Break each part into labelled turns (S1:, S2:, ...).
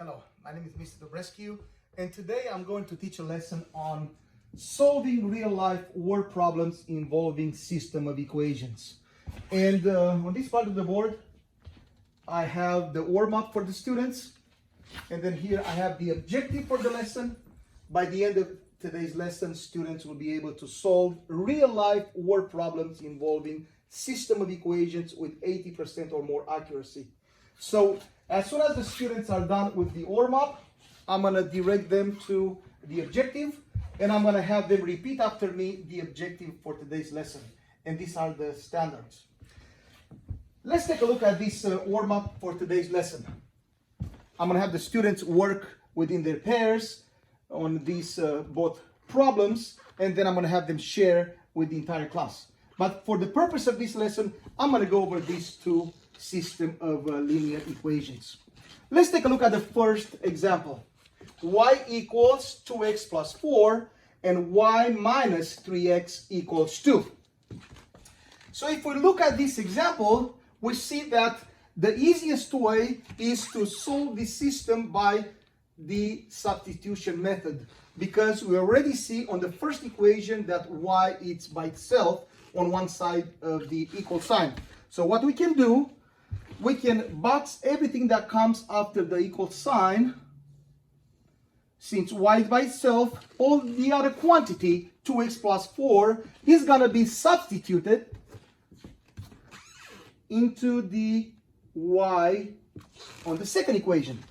S1: Hello, my name is Mr. Dobrescu, and today I'm going to teach a lesson on solving real-life word problems involving system of equations. And on this part of the board, I have the warm-up for the students, and then here I have the objective for the lesson. By the end of today's lesson, students will be able to solve real-life word problems involving system of equations with 80% or more accuracy. So as soon as the students are done with the warm-up, I'm going to direct them to the objective, and I'm going to have them repeat after me the objective for today's lesson. And these are the standards. Let's take a look at this warm-up for today's lesson. I'm going to have the students work within their pairs on these both problems, and then I'm going to have them share with the entire class. But for the purpose of this lesson, I'm going to go over these two system of linear equations. Let's take a look at the first example. Y equals 2x plus 4 and y minus 3x equals 2. So if we look at this example, we see that the easiest way is to solve the system by the substitution method, because we already see on the first equation that y is by itself on one side of the equal sign. So what we can do, we can box everything that comes after the equal sign. Since y is by itself, all the other quantity, 2x plus 4, is going to be substituted into the y on the second equation.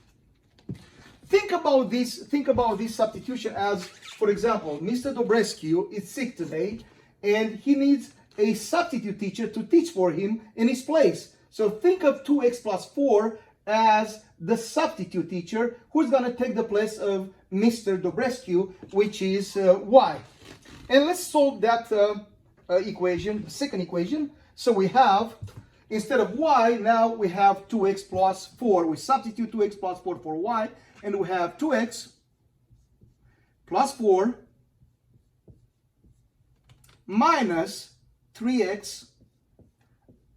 S1: Think about this substitution as, for example, Mr. Dobrescu is sick today, and he needs a substitute teacher to teach for him in his place. So think of 2x plus 4 as the substitute teacher who's going to take the place of Mr. Dobrescu, which is y. And let's solve that equation, the second equation. So we have, instead of y, now we have 2x plus 4. We substitute 2x plus 4 for y, and we have 2x plus 4 minus 3x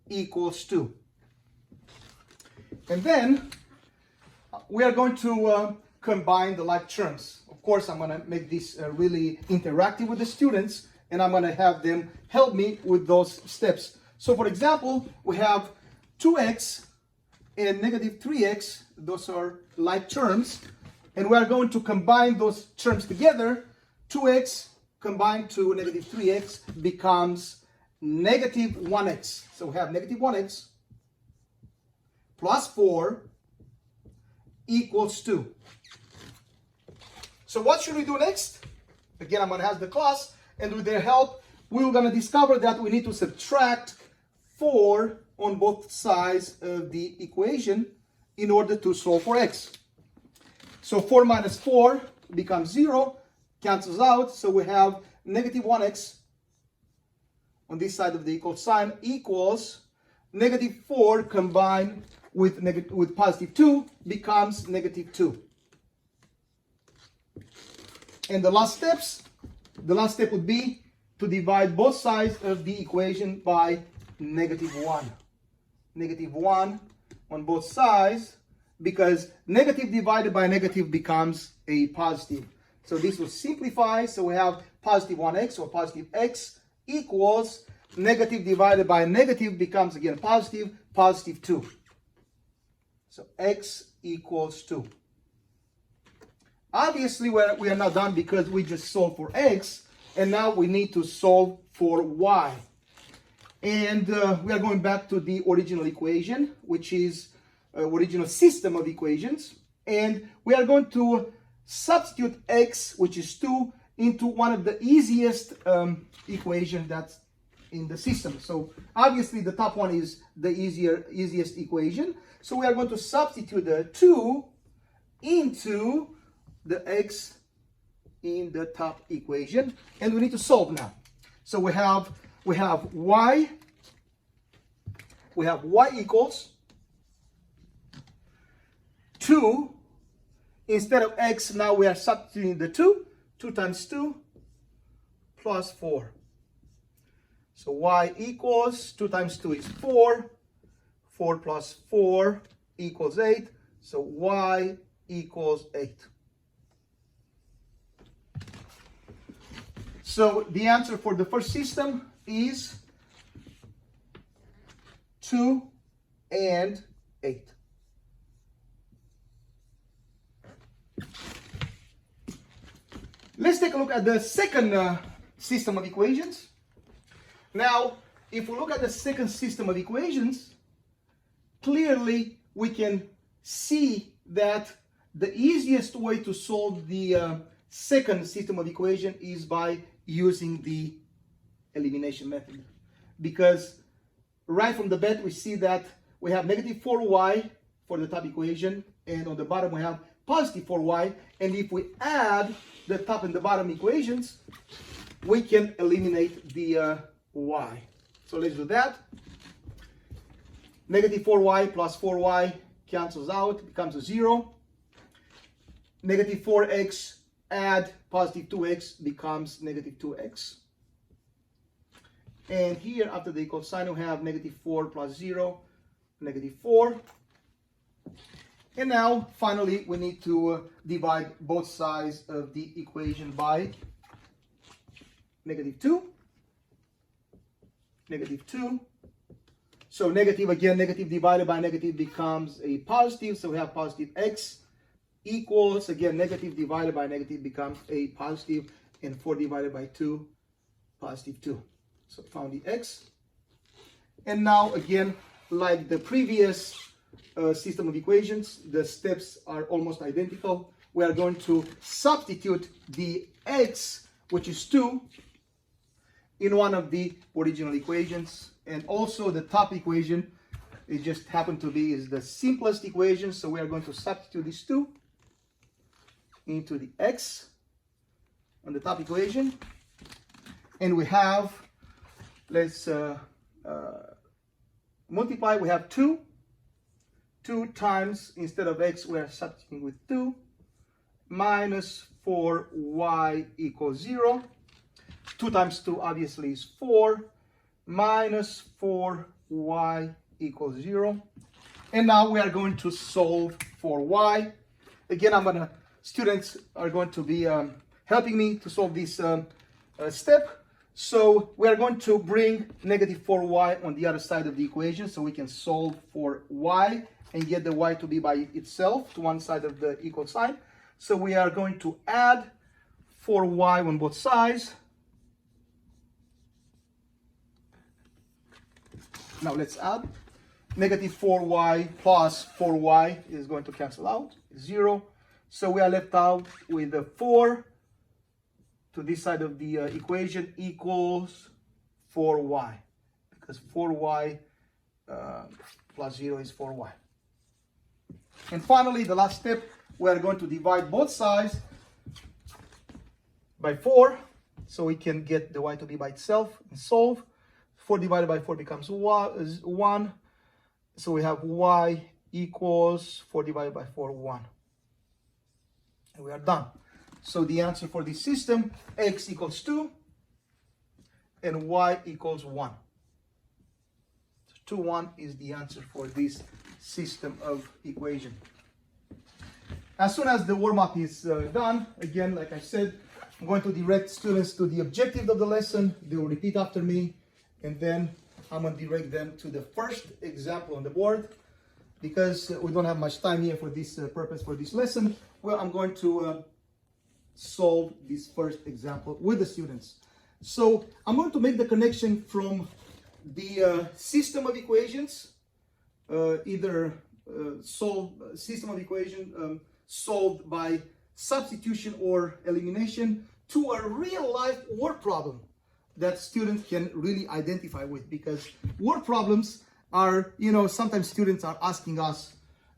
S1: equals 2. And then we are going to combine the like terms. Of course, I'm going to make this really interactive with the students, and I'm going to have them help me with those steps. So for example, we have 2x and negative 3x. Those are like terms, and we are going to combine those terms together. 2x combined to negative 3x becomes negative 1x. So we have negative 1x plus 4 equals 2. So what should we do next? Again, I'm going to ask the class, and with their help, we're going to discover that we need to subtract 4 on both sides of the equation in order to solve for x. So 4 minus 4 becomes 0, cancels out, so we have negative 1x on this side of the equal sign equals negative 4 combined with positive 2 becomes negative 2. And the last step would be to divide both sides of the equation by negative 1. Negative 1 on both sides, because negative divided by negative becomes a positive. So this will simplify, so we have positive 1x or positive x equals negative divided by negative becomes again positive, positive 2. So x equals 2. Obviously, we are not done because we just solved for x, and now we need to solve for y. And we are going back to the original equation, which is original system of equations. And we are going to substitute x, which is 2, into one of the easiest equations that's in the system. So obviously the top one is the easiest equation. So we are going to substitute the 2 into the x in the top equation, and we need to solve now. So we have y equals 2. Instead of x, now we are substituting the 2. 2 times 2 plus 4. So y equals 2 times 2 is 4. 4 plus 4 equals 8. So y equals 8. So the answer for the first system is 2 and 8. Let's take a look at the second system of equations. Now, if we look at the second system of equations, clearly we can see that the easiest way to solve the second system of equation is by using the elimination method. Because right from the bat we see that we have negative 4y for the top equation, and on the bottom we have positive 4y, and if we add the top and the bottom equations, we can eliminate the y. So let's do that. Negative 4y plus 4y cancels out, becomes a 0. Negative 4x add positive 2x becomes negative 2x. And here, after the equal sign, we have negative 4 plus 0, negative 4. And now, finally, we need to divide both sides of the equation by negative 2. Negative 2. So negative, again, negative divided by negative becomes a positive. So we have positive x equals, again, negative divided by negative becomes a positive, and 4 divided by 2, positive 2. So found the x. And now, again, like the previous system of equations, the steps are almost identical. We are going to substitute the x, which is 2, in one of the original equations. And also the top equation, it just happened to be is the simplest equation. So we are going to substitute these 2 into the x on the top equation. And we have, let's multiply, we have 2. 2 times, instead of x, we are substituting with 2, minus 4y equals 0. 2 times 2 obviously is 4, minus 4y equals 0. And now we are going to solve for y. Again, students are going to be helping me to solve this step. So we are going to bring negative 4y on the other side of the equation so we can solve for y and get the y to be by itself to one side of the equal sign. So we are going to add 4y on both sides. Now let's add. Negative 4y plus 4y is going to cancel out, 0. So we are left out with the 4 to this side of the equation equals 4y, because 4y plus 0 is 4y. And finally, the last step, we are going to divide both sides by 4 so we can get the y to be by itself and solve. 4 divided by 4 becomes 1. So we have y equals 4 divided by 4, 1. And we are done. So the answer for this system, x equals 2 and y equals 1. So 2, 1 is the answer for this system of equation. As soon as the warm-up is done, again, like I said, I'm going to direct students to the objective of the lesson. They will repeat after me, and then I'm going to direct them to the first example on the board. Because we don't have much time here for this purpose for this lesson, well, I'm going to solve this first example with the students. So I'm going to make the connection from the system of equations, system of equation solved by substitution or elimination, to a real life word problem that students can really identify with. Because word problems are, sometimes students are asking us,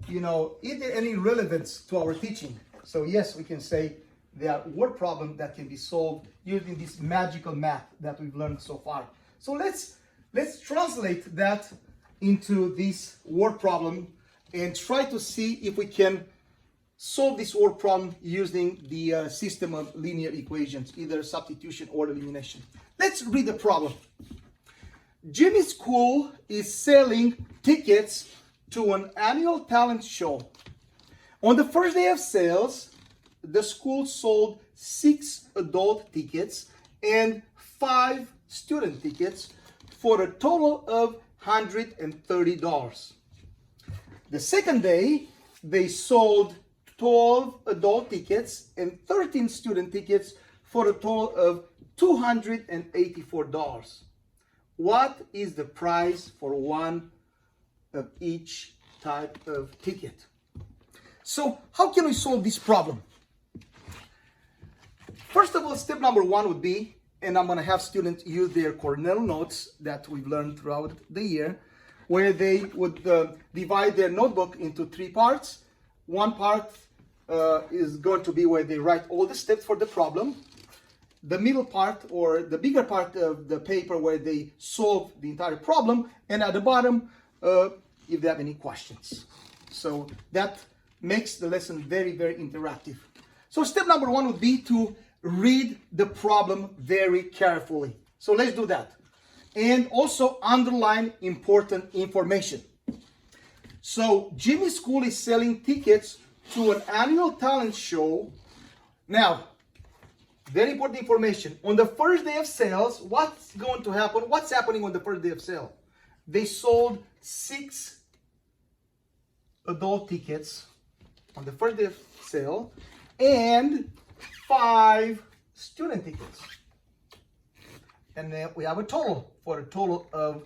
S1: is there any relevance to our teaching? So yes, we can say they are word problems that can be solved using this magical math that we've learned so far. So let's translate that into this word problem and try to see if we can solve this word problem using the system of linear equations, either substitution or elimination. Let's read the problem. Jimmy's school is selling tickets to an annual talent show. On the first day of sales, the school sold 6 adult tickets and 5 student tickets for a total of $130. The second day, they sold 12 adult tickets and 13 student tickets for a total of $284. What is the price for one of each type of ticket? So how can we solve this problem? First of all, step number one would be, and I'm going to have students use their Cornell notes that we've learned throughout the year, where they would divide their notebook into 3 parts. One part is going to be where they write all the steps for the problem. The middle part, or the bigger part of the paper, where they solve the entire problem. And at the bottom, if they have any questions. So that makes the lesson very, very interactive. So step number one would be to read the problem very carefully. So let's do that. And also underline important information. So Jimmy's school is selling tickets to an annual talent show. Now, very important information. On the first day of sales, what's going to happen? What's happening on the first day of sale? They sold 6 adult tickets on the first day of sale and 5 student tickets. And then we have a total of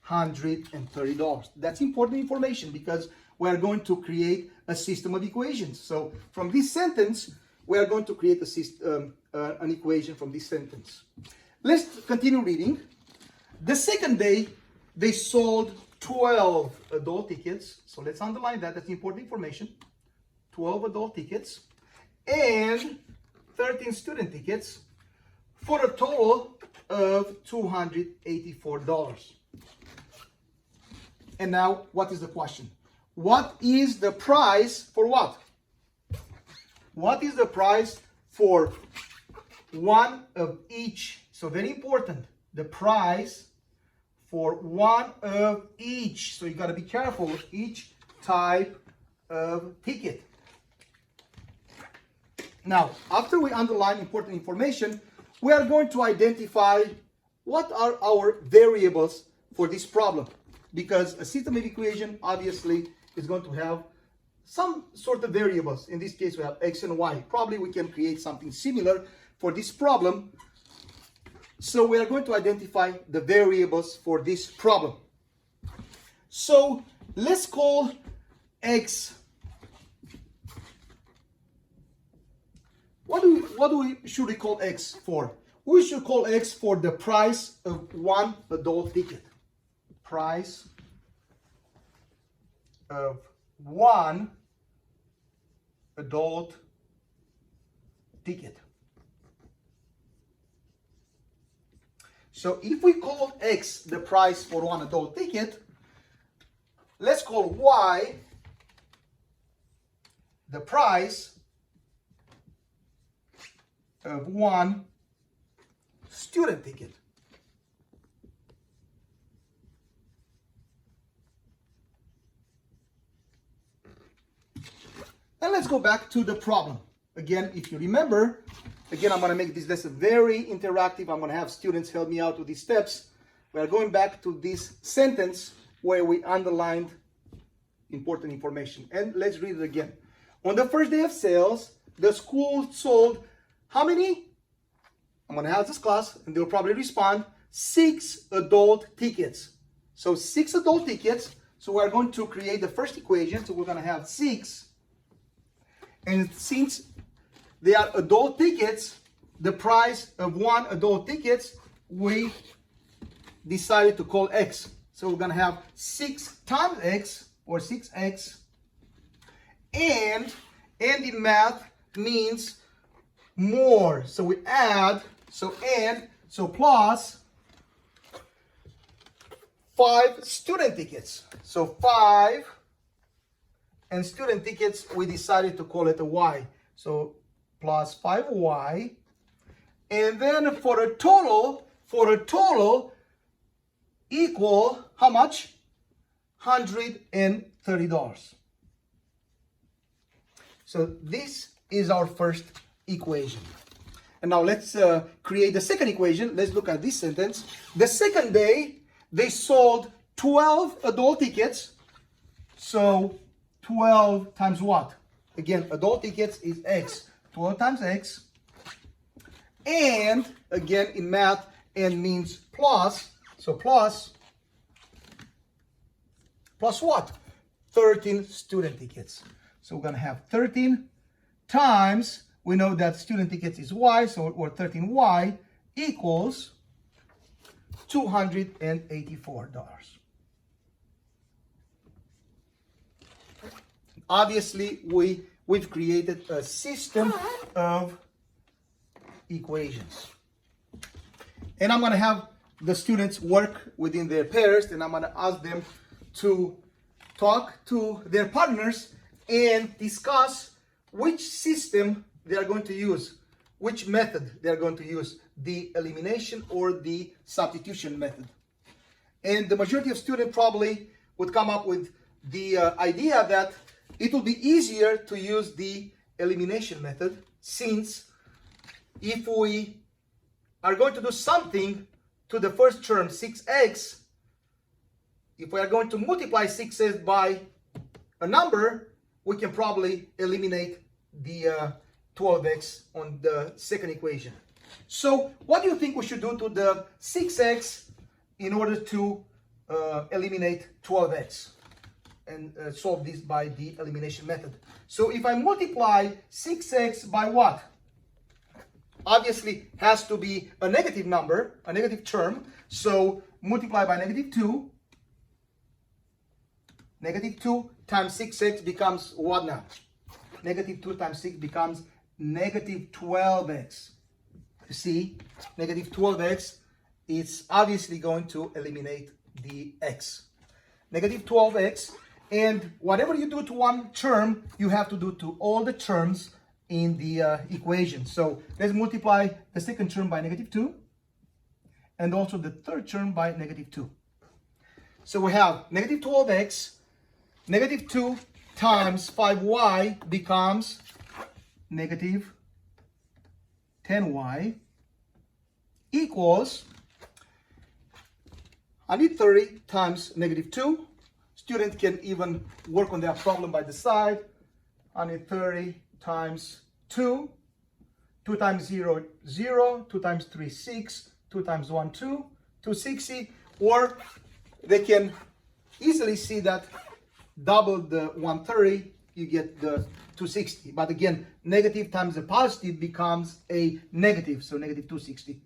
S1: $130. That's important information because we are going to create a system of equations. So from this sentence, we are going to create a system, an equation from this sentence. Let's continue reading. The second day, they sold 12 adult tickets. So let's underline that. That's important information. 12 adult tickets and 13 student tickets for a total of $284. And now, what is the question? What is the price for what? What is the price for one of each? So very important, the price for one of each. So you got to be careful with each type of ticket. Now, after we underline important information, we are going to identify what are our variables for this problem. Because a system of equation obviously is going to have some sort of variables. In this case, we have x and y. Probably we can create something similar for this problem. So we are going to identify the variables for this problem. So let's call x. Should we call x for? We should call x for the price of one adult ticket. Price of one adult ticket. So if we call x the price for one adult ticket, let's call y the price of one student ticket. And let's go back to the problem. Again, if you remember, again, I'm going to make this lesson very interactive. I'm going to have students help me out with these steps. We are going back to this sentence where we underlined important information. And let's read it again. On the first day of sales, the school sold how many? I'm going to have this class, and they'll probably respond, 6 adult tickets. So 6 adult tickets. So we're going to create the first equation. So we're going to have 6. And since they are adult tickets, the price of one adult tickets, we decided to call x. So we're going to have 6 times x, or 6x. And in math means more. So we add, so plus 5 student tickets. So 5. And student tickets, we decided to call it a y. So plus 5y. And then for a total equal how much? $130. So this is our first equation. And now let's create the second equation. Let's look at this sentence. The second day, they sold 12 adult tickets. So 12 times what? Again, adult tickets is X. 12 times X. And again, in math, N means plus. So plus what? 13 student tickets. So we're going to have 13 times, we know that student tickets is Y, so or 13Y equals $284. Obviously, we've created a system of equations. And I'm going to have the students work within their pairs, and I'm going to ask them to talk to their partners and discuss which system they are going to use, which method they are going to use, the elimination or the substitution method. And the majority of students probably would come up with the idea that it will be easier to use the elimination method, since if we are going to do something to the first term, 6x, if we are going to multiply 6x by a number, we can probably eliminate the 12x on the second equation. So what do you think we should do to the 6x in order to eliminate 12x and solve this by the elimination method? So if I multiply 6x by what? Obviously has to be a negative number, a negative term. So multiply by -2. -2 times 6x becomes what now? -2 times 6 becomes -12x. You see, -12x is obviously going to eliminate the x. -12x, and whatever you do to one term, you have to do to all the terms in the equation. So let's multiply the second term by -2, and also the third term by -2. So we have -12x, -2 times 5y becomes -10y equals 130 times -2. Students can even work on their problem by the side. 130 times 2. 2 times 0, 0. 2 times 3, 6. 2 times 1, 2. 260. Or they can easily see that double the 130, you get the 260. But again, negative times a positive becomes a negative, so -260.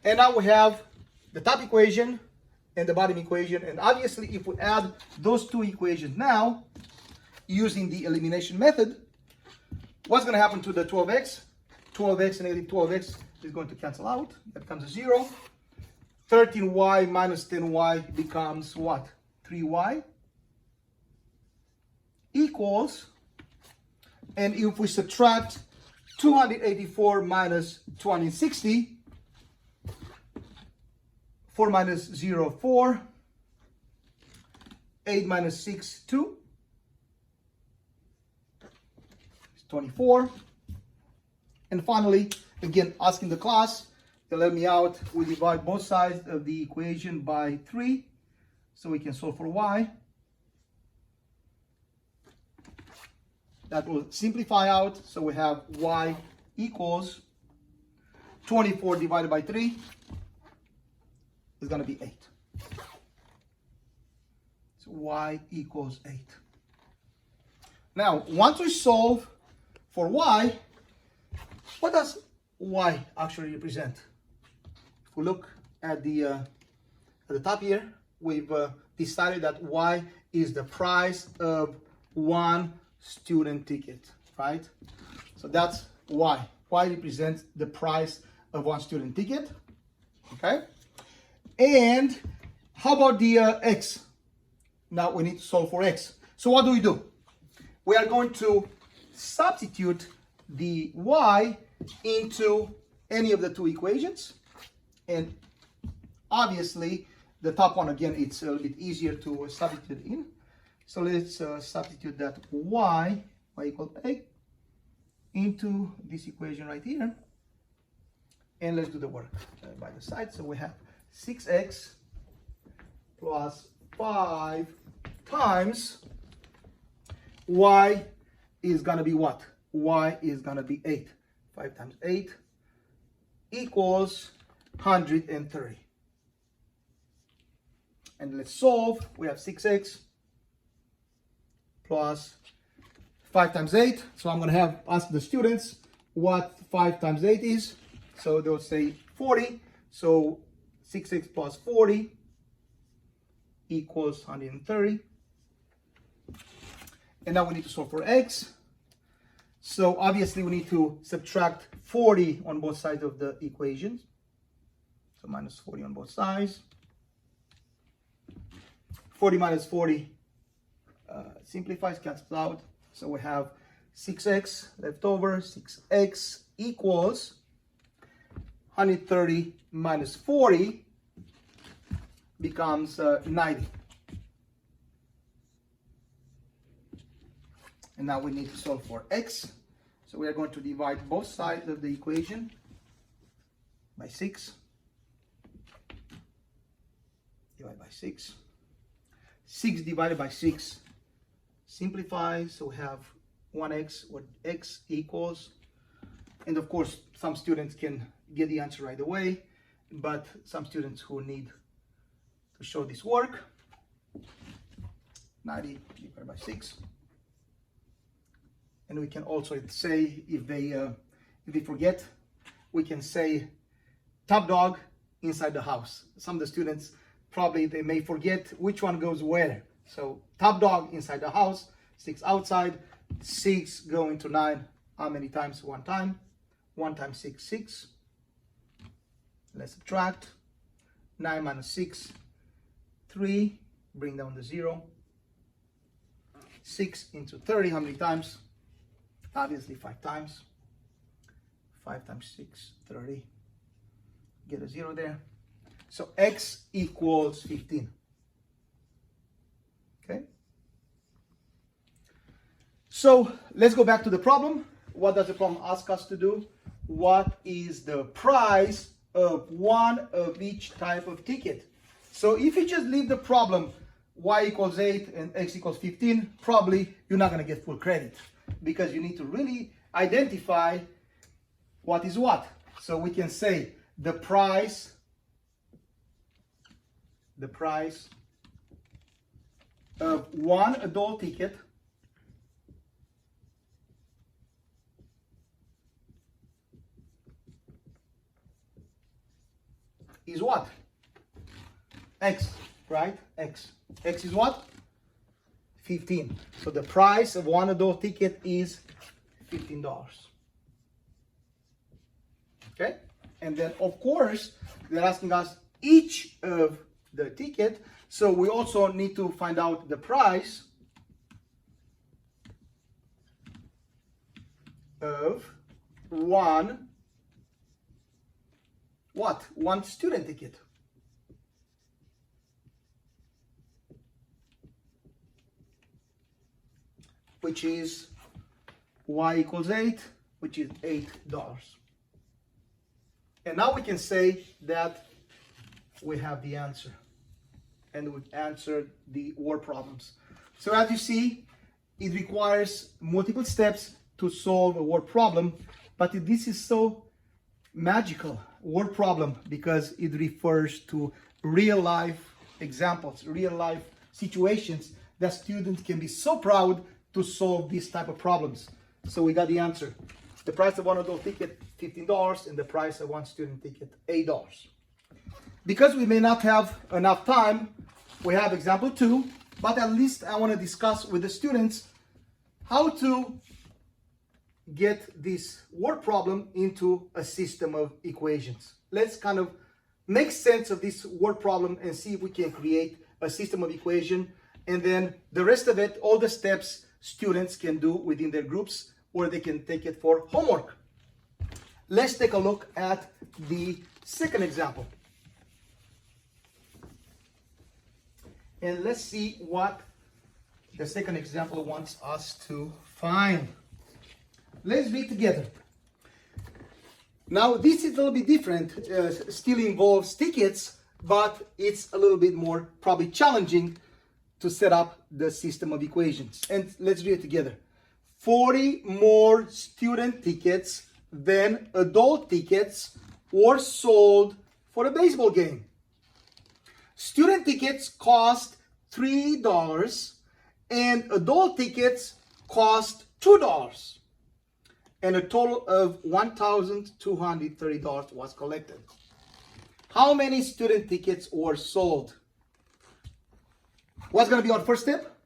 S1: And now we have the top equation and the bottom equation. And obviously, if we add those two equations now, using the elimination method, what's going to happen to the 12x? 12x and -12x is going to cancel out. That becomes a 0. 13y minus 10y becomes what? 3y equals, and if we subtract 284 minus 260, 4 minus 0, 4, 8 minus 6, 2, it's 24. And finally, again, asking the class to let me out, we divide both sides of the equation by 3, so we can solve for y. That will simplify out, so we have y equals 24 divided by 3 is going to be 8. So y equals 8. Now, once we solve for y, what does y actually represent? If we look at the top here, we've decided that y is the price of one student ticket, right? So that's y. Y represents the price of one student ticket, okay? And how about the x? Now we need to solve for x. So what do? We are going to substitute the y into any of the two equations. And obviously, the top one, again, it's a little bit easier to substitute in. So let's substitute that y equal 8 into this equation right here. And let's do the work by the side. So we have 6x plus 5 times y is going to be what? Y is going to be 8. 5 times 8 equals 130. And let's solve. We have 6x plus 5 times 8. So I'm going to have ask the students what 5 times 8 is. So they'll say 40. So 6x plus 40 equals 130. And now we need to solve for x. So obviously we need to subtract 40 on both sides of the equation. So minus 40 on both sides. 40 minus 40 simplifies, cancels out. So we have 6x left over. 6x equals 130 minus 40 becomes 90. And now we need to solve for x. So we are going to divide both sides of the equation by 6. Divide by 6. 6 divided by 6 simplifies. So we have 1x, what x equals. And of course, some students can get the answer right away, but some students who need to show this work, 90 divided by 6. And we can also say, if they forget, we can say top dog inside the house. Some of the students probably they may forget which one goes where. So top dog inside the house, 6 outside, 6 going to 9. How many times? 1 time. 1 times 6, 6. Let's subtract. 9 minus 6, 3. Bring down the 0. 6 into 30, how many times? Obviously 5 times. 5 times 6, 30. Get a 0 there. So x equals 15. Okay. So let's go back to the problem. What does the problem ask us to do? What is the price of one of each type of ticket? So if you just leave the problem y equals 8 and x equals 15, probably you're not going to get full credit, because you need to really identify what is what. So we can say the price of one adult ticket is what? X, right? X is what? 15. So the price of one adult ticket is $15. Okay? And then of course they're asking us each of the ticket, so we also need to find out the price of one student ticket. Which is y equals 8, which is $8. And now we can say that we have the answer. And we've answered the word problems. So as you see, it requires multiple steps to solve a word problem, but this is so magical, word problem, because it refers to real life examples, real life situations that students can be so proud to solve these type of problems. So we got the answer. The price of one adult ticket, $15, and the price of one student ticket, $8. Because we may not have enough time, we have example 2, but at least I want to discuss with the students how to get this word problem into a system of equations. Let's kind of make sense of this word problem and see if we can create a system of equation, and then the rest of it, all the steps, students can do within their groups, or they can take it for homework. Let's take a look at the second example. And let's see what the second example wants us to find. Let's read together. Now, this is a little bit different. Still involves tickets, but it's a little bit more probably challenging to set up the system of equations. And let's read it together. 40 more student tickets than adult tickets were sold for a baseball game. Student tickets cost $3 and adult tickets cost $2. And a total of $1,230 was collected. How many student tickets were sold? What's going to be our first step?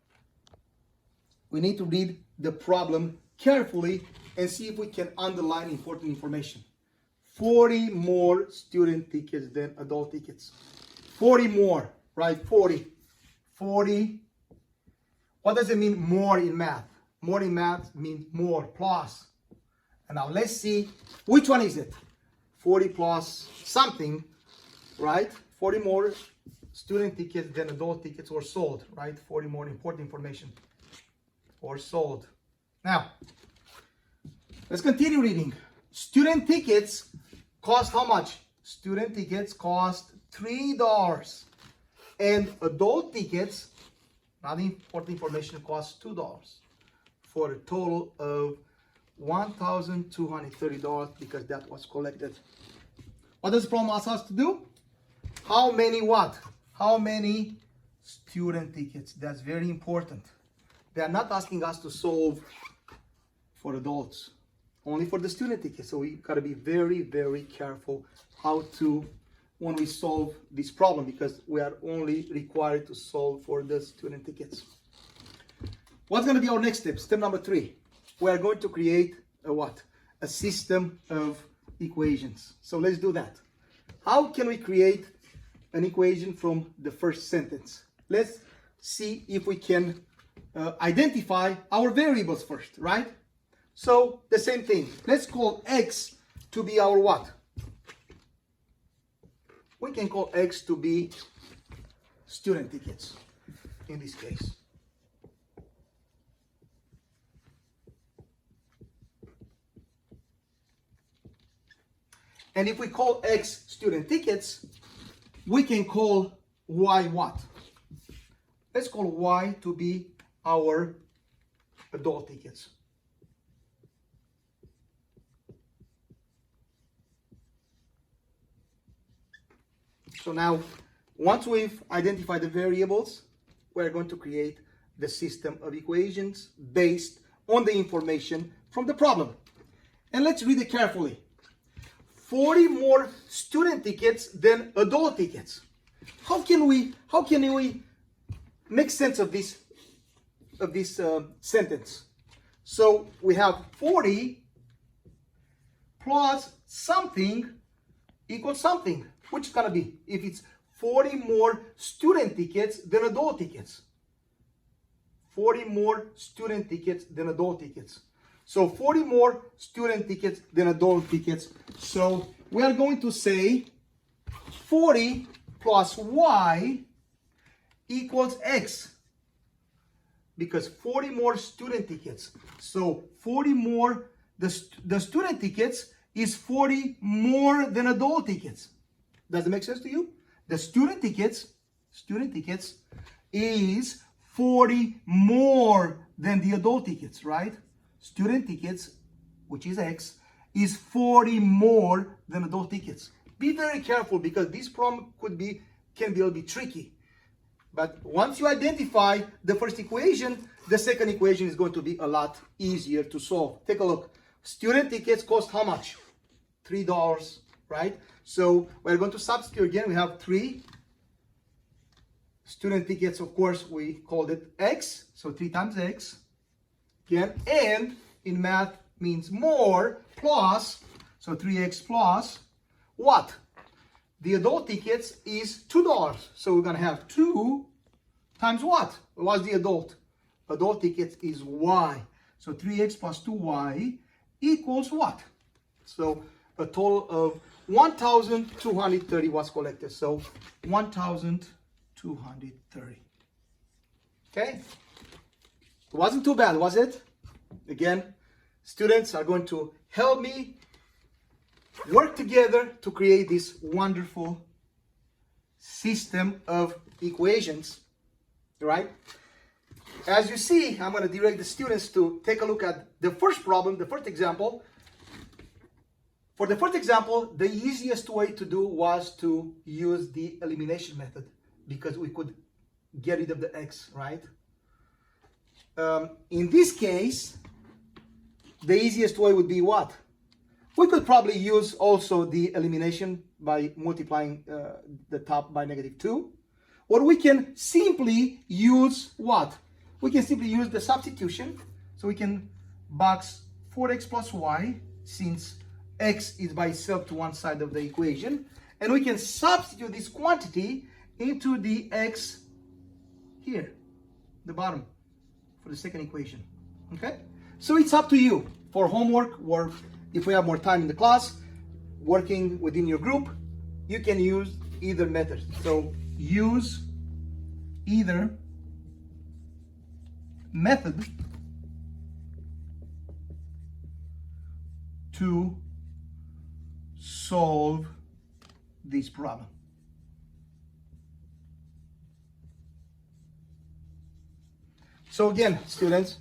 S1: We need to read the problem carefully and see if we can underline important information. 40 more student tickets than adult tickets. 40 more, right? 40. 40. What does it mean more in math? More in math means more, plus. And now let's see, which one is it? 40 plus something, right? 40 more student tickets than adult tickets were sold, right? 40 more important information. Or sold. Now, let's continue reading. Student tickets cost how much? Student tickets cost $3. And adult tickets, not important information, cost $2. For a total of $1,230 because that was collected. What does the problem ask us to do? How many what? How many student tickets? That's very important. They are not asking us to solve for adults, only for the student tickets. So we got to be very, very careful how to, when we solve this problem, because we are only required to solve for the student tickets. What's going to be our next step? Step number 3. We are going to create a what? A system of equations. So let's do that. How can we create an equation from the first sentence? Let's see if we can identify our variables first, right? So the same thing. Let's call X to be our what? We can call X to be student tickets in this case. And if we call X student tickets, we can call Y what? Let's call Y to be our adult tickets. So now, once we've identified the variables, we're going to create the system of equations based on the information from the problem. And let's read it carefully. 40 more student tickets than adult tickets. How can we make sense of this sentence? So we have 40 plus something equals something. Which is gonna be if it's 40 more student tickets than adult tickets. 40 more student tickets than adult tickets. So 40 more student tickets than adult tickets. So we are going to say 40 plus Y equals X. Because 40 more student tickets. So 40 more, the student tickets is 40 more than adult tickets. Does it make sense to you? The student tickets is 40 more than the adult tickets, right? Student tickets, which is X, is 40 more than adult tickets. Be very careful because this problem can be a little bit tricky. But once you identify the first equation, the second equation is going to be a lot easier to solve. Take a look. Student tickets cost how much? $3, right? So we're going to substitute again. We have 3 student tickets. Of course, we called it X. So 3 times X. Again, and in math means more plus. So 3X plus what? The adult tickets is $2. So we're going to have 2 times what? What's the adult? Adult tickets is Y. So 3X plus 2Y equals what? So a total of 1,230 was collected. So 1,230. Okay? It wasn't too bad, was it? Again, students are going to help me work together to create this wonderful system of equations, right? As you see, I'm going to direct the students to take a look at the first problem, the first example. For the first example, the easiest way to do was to use the elimination method because we could get rid of the x, right? In this case, the easiest way would be what? We could probably use also the elimination by multiplying the top by -2. Or we can simply use what? We can simply use the substitution. So we can box 4x plus y, since x is by itself to one side of the equation. And we can substitute this quantity into the x here, the bottom, for the second equation. Okay? So it's up to you for homework, or if we have more time in the class, working within your group, you can use either method. So use either method to solve this problem. So again, students,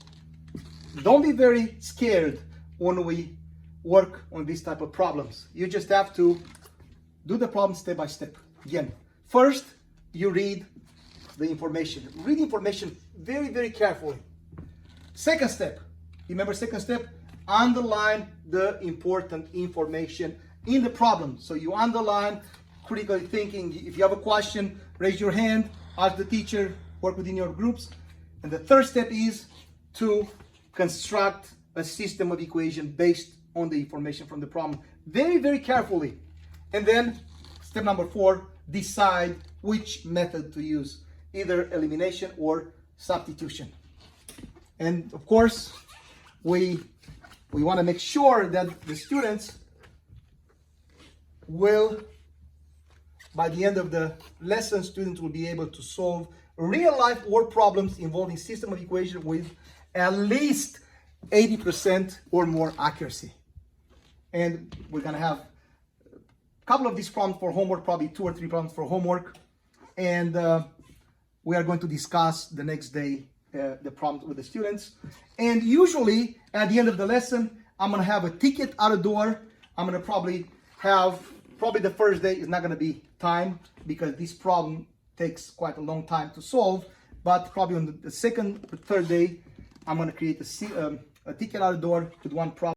S1: don't be very scared when we work on these type of problems. You just have to do the problem step by step. Again, first, you read the information. Read the information very, very carefully. Second step, remember second step, underline the important information in the problem. So you underline critical thinking. If you have a question, raise your hand, ask the teacher, work within your groups. And the third step is to construct a system of equation based on the information from the problem very, very carefully. And then step number 4, decide which method to use, either elimination or substitution. And of course, we want to make sure that the students will, by the end of the lesson, students will be able to solve real life word problems involving system of equation with at least 80% or more accuracy. And we're going to have a couple of these problems for homework, probably 2 or 3 problems for homework. And we are going to discuss the next day the problems with the students. And usually at the end of the lesson, I'm going to have a ticket out the door. I'm going to probably the first day is not going to be time because this problem takes quite a long time to solve. But probably on the second or third day, I'm going to create a ticket out the door with one problem.